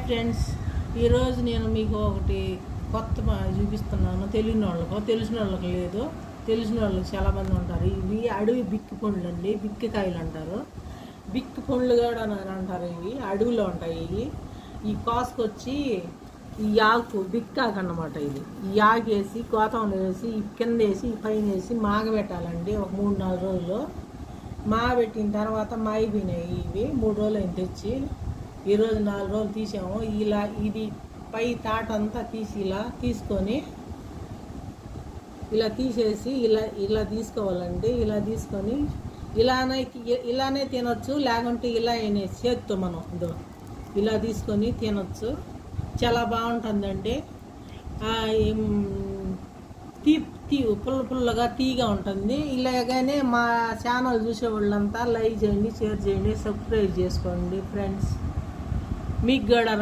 Friends, ఈరోజు నేను మీకు ఒకటి కొత్త చూపిస్తున్నాను. తెలియని వాళ్ళకు, తెలిసిన వాళ్ళకి లేదు. తెలిసిన వాళ్ళకి చాలామంది ఉంటారు. ఇవి అడవి బిక్కి పండ్లు అండి, బిక్కికాయలు అంటారు. బిక్కి పండ్లు కూడా అంటారు. ఇవి అడవిలో ఉంటాయి. ఈ కాసుకొచ్చి ఈ ఆకు బిక్కాకు అన్నమాట. ఇది ఈ ఆకు వేసి గోతంలో వేసి కింద వేసి పైన వేసి మాగబెట్టాలండి. ఒక 3-4 రోజులు మాగబెట్టిన తర్వాత మాగిపోయినాయి. ఇవి 3 రోజులు అయిన తెచ్చి ఈరోజు 4 రోజులు తీసాము. ఇలా ఇది పై తాట అంతా తీసి ఇలా తీసుకొని ఇలా తీసేసి ఇలా తీసుకోవాలండి. ఇలా తీసుకొని ఇలానే తినొచ్చు, లేకుంటే ఇలా చేత్తో మనం ఇలా తీసుకొని తినొచ్చు. చాలా బాగుంటుందండి. పుల్లగా తీగా ఉంటుంది. ఇలాగనే మా ఛానల్ చూసే వాళ్ళంతా లైక్ చేయండి, షేర్ చేయండి, సబ్స్క్రైబ్ చేసుకోండి ఫ్రెండ్స్. మీకు కూడా